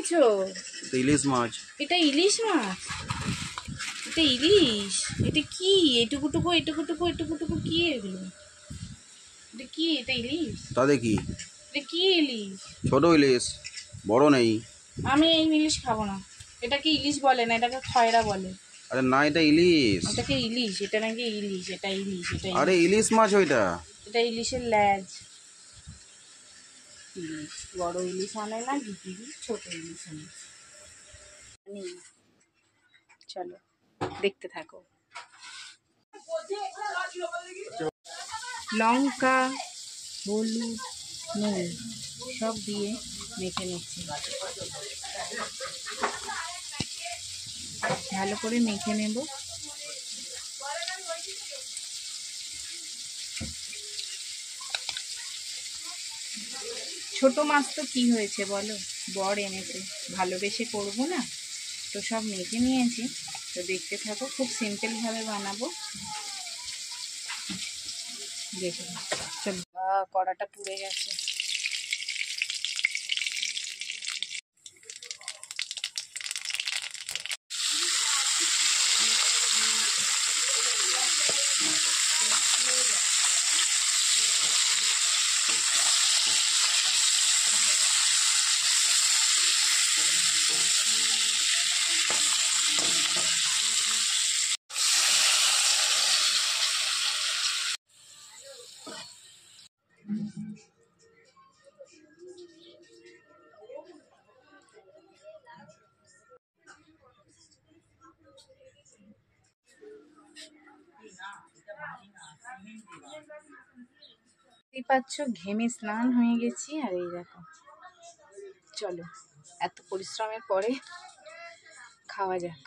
এনেছো? ইলিশ মাছ। এটা ইলিশ মাছ? এটা ইলিশ? এটা কি এটুকুটুকু এটুকুটুকু এটুকুটুকু কি এগুলো? এটা কি? এটা ইলিশ? তাতে কি? এটা কি ইলিশ? ছোট ইলিশ, বড় নেই। আমি এই ইলিশ খাবো না। এটাকে ইলিশ বলে না, এটাকে খয়রা বলে। আরে না, এটা ইলিশ। এটাকে ইলিশ, এটা নাকি ইলিশ। এটা ইলিশ, এটা আরে ইলিশ মাছ ওইটা। এটা ইলিশের ল্যাজ। ইলিশ বড় ইলিশ আনে না, গিটিলি ছোট ইলিশ আনে। চলো দেখতে থাকো। লঙ্কা, হলুদ, নুন সব দিয়ে মেখে নিচ্ছি। ভালো করে মেখে নেব। ছোট মাছ তো কি হয়েছে বলো, বর এনেছে, ভালোবেসে করবো না তো সব মেখে নিয়েছি। তো দেখতে থাকো, খুব সিম্পলভাবে বানাবো, দেখে চলো। কড়াটা পুড়ে গেছে। দেখতেই পাচ্ছ ঘেমে স্নান হয়ে গেছি। আর এই দেখো, চলো এত পরিশ্রমের পরে খাওয়া যাক।